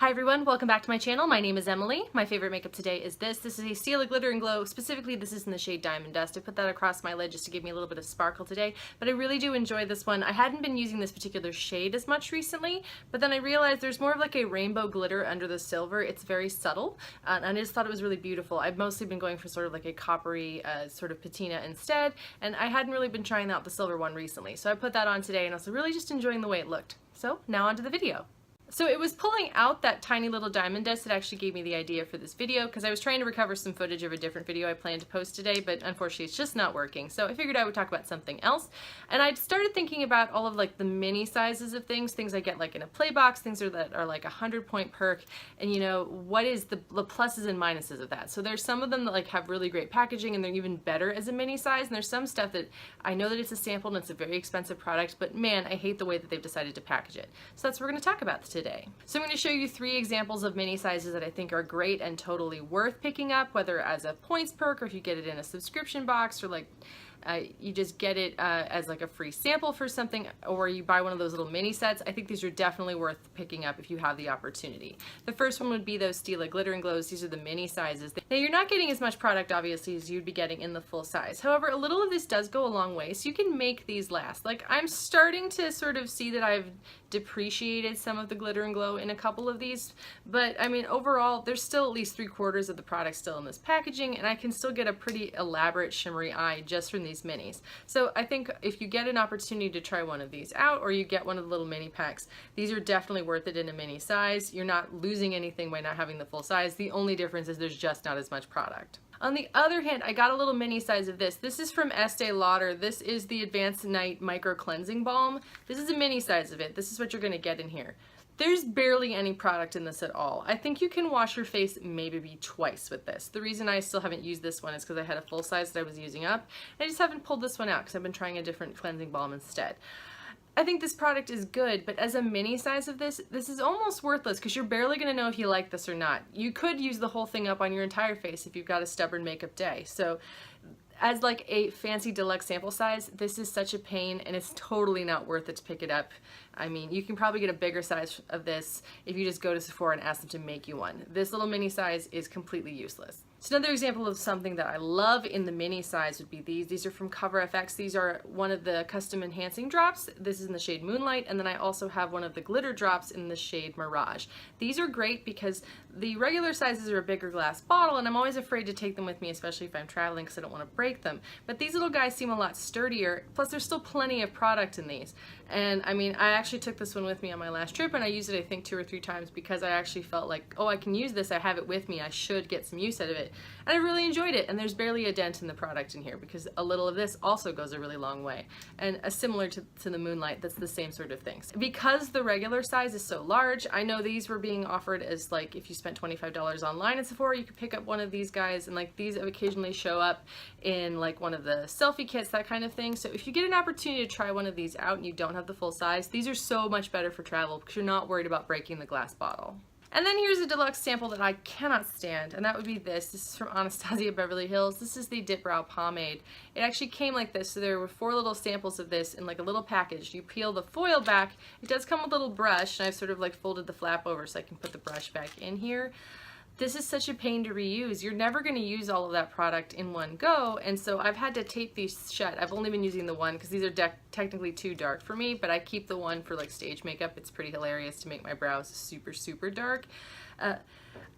Hi everyone, welcome back to my channel. My name is Emily. My favorite makeup today is this. This is a Stila Glitter and Glow. Specifically, this is in the shade Diamond Dust. I put that across my lid just to give me a little bit of sparkle today, but I really do enjoy this one. I hadn't been using this particular shade as much recently, but then I realized there's more of like a rainbow glitter under the silver. It's very subtle, and I just thought it was really beautiful. I've mostly been going for sort of like a coppery sort of patina instead, and I hadn't really been trying out the silver one recently. So I put that on today, and I was really just enjoying the way it looked. So now onto the video. So it was pulling out that tiny little diamond dust that actually gave me the idea for this video, because I was trying to recover some footage of a different video I planned to post today, but unfortunately it's just not working. So I figured I would talk about something else. And I started thinking about all of like the mini sizes of things I get like in a play box, things that are like 100-point perk, and you know, what is the pluses and minuses of that. So there's some of them that like have really great packaging and they're even better as a mini size, and there's some stuff that I know that it's a sample and it's a very expensive product, but man, I hate the way that they've decided to package it. So that's what we're going to talk about today. So I'm going to show you 3 examples of mini sizes that I think are great and totally worth picking up, whether as a points perk or if you get it in a subscription box, or like you just get it as like a free sample for something, or you buy one of those little mini sets. I think these are definitely worth picking up if you have the opportunity. The first one would be those Stila Glitter and Glows. These are the mini sizes. Now you're not getting as much product obviously as you'd be getting in the full size. However, a little of this does go a long way, so you can make these last. Like, I'm starting to sort of see that I've depreciated some of the Glitter and Glow in a couple of these, but I mean overall there's still at least 3/4 of the product still in this packaging, and I can still get a pretty elaborate shimmery eye just from these minis. So I think if you get an opportunity to try one of these out, or you get one of the little mini packs, these are definitely worth it in a mini size. You're not losing anything by not having the full size. The only difference is there's just not as much product. On the other hand, I got a little mini size of this. This is from Estee Lauder. This is the Advanced Night Micro Cleansing Balm. This is a mini size of it. This is what you're going to get in here. There's barely any product in this at all. I think you can wash your face maybe twice with this. The reason I still haven't used this one is because I had a full size that I was using up. I just haven't pulled this one out because I've been trying a different cleansing balm instead. I think this product is good, but as a mini size of this is almost worthless because you're barely going to know if you like this or not. You could use the whole thing up on your entire face if you've got a stubborn makeup day. So as like a fancy deluxe sample size, this is such a pain, and it's totally not worth it to pick it up. I mean, you can probably get a bigger size of this if you just go to Sephora and ask them to make you one. This little mini size is completely useless. So another example of something that I love in the mini size would be these. These are from Cover FX. These are one of the custom enhancing drops. This is in the shade Moonlight, and then I also have one of the glitter drops in the shade Mirage. These are great because the regular sizes are a bigger glass bottle, and I'm always afraid to take them with me, especially if I'm traveling, because I don't want to break them. But these little guys seem a lot sturdier, plus there's still plenty of product in these. And I mean, I actually took this one with me on my last trip, and I used it I think 2 or 3 times because I actually felt like, oh, I can use this, I have it with me, I should get some use out of it. And I really enjoyed it, and there's barely a dent in the product in here because a little of this also goes a really long way. And similar to the Moonlight, that's the same sort of things. Because the regular size is so large, I know these were being offered as like, if you spent $25 online at Sephora, you could pick up one of these guys, and like these occasionally show up in like one of the selfie kits, that kind of thing. So if you get an opportunity to try one of these out and you don't have the full size, these are so much better for travel because you're not worried about breaking the glass bottle. And then here's a deluxe sample that I cannot stand, and that would be this. This is from Anastasia Beverly Hills. This is the Dipbrow Pomade. It actually came like this, so there were 4 little samples of this in like a little package. You peel the foil back. It does come with a little brush, and I've sort of like folded the flap over so I can put the brush back in here. This is such a pain to reuse. You're never going to use all of that product in one go, and so I've had to tape these shut. I've only been using the one because these are technically too dark for me, but I keep the one for like stage makeup. It's pretty hilarious to make my brows super dark.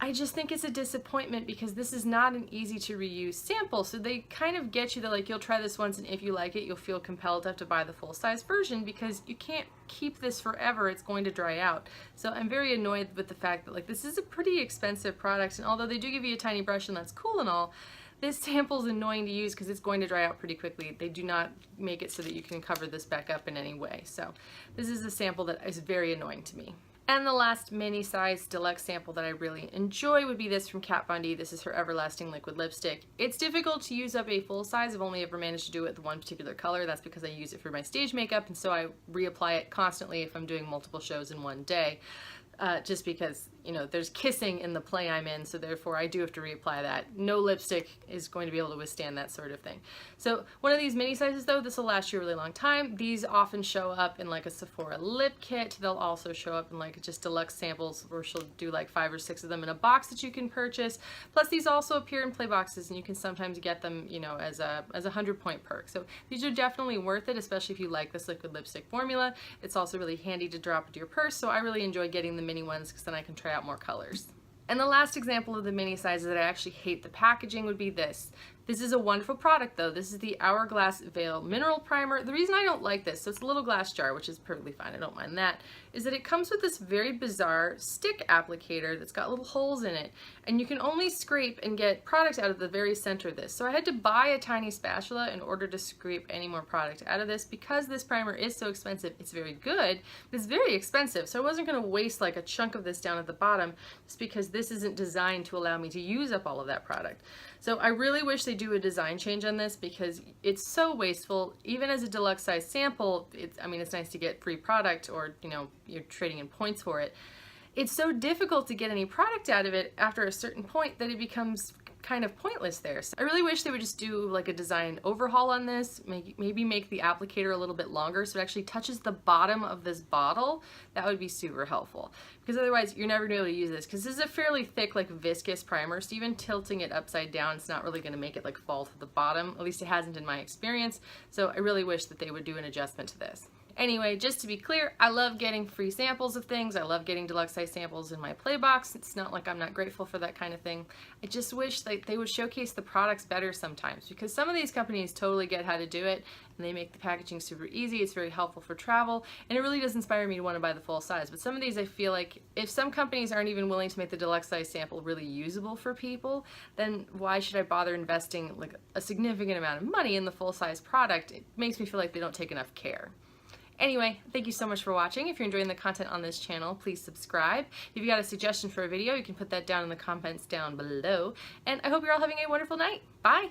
I just think it's a disappointment because this is not an easy to reuse sample, so they kind of get you that like you'll try this once, and if you like it you'll feel compelled to have to buy the full size version because you can't keep this forever, it's going to dry out. So I'm very annoyed with the fact that like this is a pretty expensive product, and although they do give you a tiny brush and that's cool and all, this sample is annoying to use because it's going to dry out pretty quickly. They do not make it so that you can cover this back up in any way. So this is a sample that is very annoying to me. And the last mini size deluxe sample that I really enjoy would be this from Kat Von D. This is her Everlasting Liquid Lipstick. It's difficult to use up a full size. I've only ever managed to do it with one particular color. That's because I use it for my stage makeup, and so I reapply it constantly if I'm doing multiple shows in one day. Just because you know, there's kissing in the play I'm in, so therefore I do have to reapply that. No lipstick is going to be able to withstand that sort of thing. So one of these mini sizes though, this will last you a really long time. These often show up in like a Sephora lip kit. They'll also show up in like just deluxe samples where she'll do like 5 or 6 of them in a box that you can purchase. Plus these also appear in play boxes, and you can sometimes get them, you know, as a 100-point perk. So these are definitely worth it, especially if you like this liquid lipstick formula. It's also really handy to drop into your purse, so I really enjoy getting the mini ones because then I can try out more colors. And the last example of the mini sizes that I actually hate the packaging would be this. This is a wonderful product though. This is the Hourglass Veil Mineral Primer. The reason I don't like this, so it's a little glass jar, which is perfectly fine, I don't mind that, is that it comes with this very bizarre stick applicator that's got little holes in it, and you can only scrape and get product out of the very center of this. So I had to buy a tiny spatula in order to scrape any more product out of this. Because this primer is so expensive, it's very good, but it's very expensive, so I wasn't going to waste like a chunk of this down at the bottom just because this isn't designed to allow me to use up all of that product. So I really wish they do a design change on this because it's so wasteful. Even as a deluxe size sample, I mean, it's nice to get free product, or, you know, you're trading in points for it. It's so difficult to get any product out of it after a certain point that it becomes kind of pointless there. So I really wish they would just do like a design overhaul on this, maybe make the applicator a little bit longer so it actually touches the bottom of this bottle. That would be super helpful, because otherwise you're never going to be able to use this, because this is a fairly thick, like viscous primer, so even tilting it upside down, it's not really going to make it like fall to the bottom. At least it hasn't in my experience. So I really wish that they would do an adjustment to this. Anyway, just to be clear, I love getting free samples of things. I love getting deluxe size samples in my play box. It's not like I'm not grateful for that kind of thing. I just wish that they would showcase the products better sometimes, because some of these companies totally get how to do it, and they make the packaging super easy. It's very helpful for travel, and it really does inspire me to want to buy the full size. But some of these, I feel like if some companies aren't even willing to make the deluxe size sample really usable for people, then why should I bother investing like a significant amount of money in the full size product? It makes me feel like they don't take enough care. Anyway, thank you so much for watching. If you're enjoying the content on this channel, please subscribe. If you've got a suggestion for a video, you can put that down in the comments down below. And I hope you're all having a wonderful night. Bye!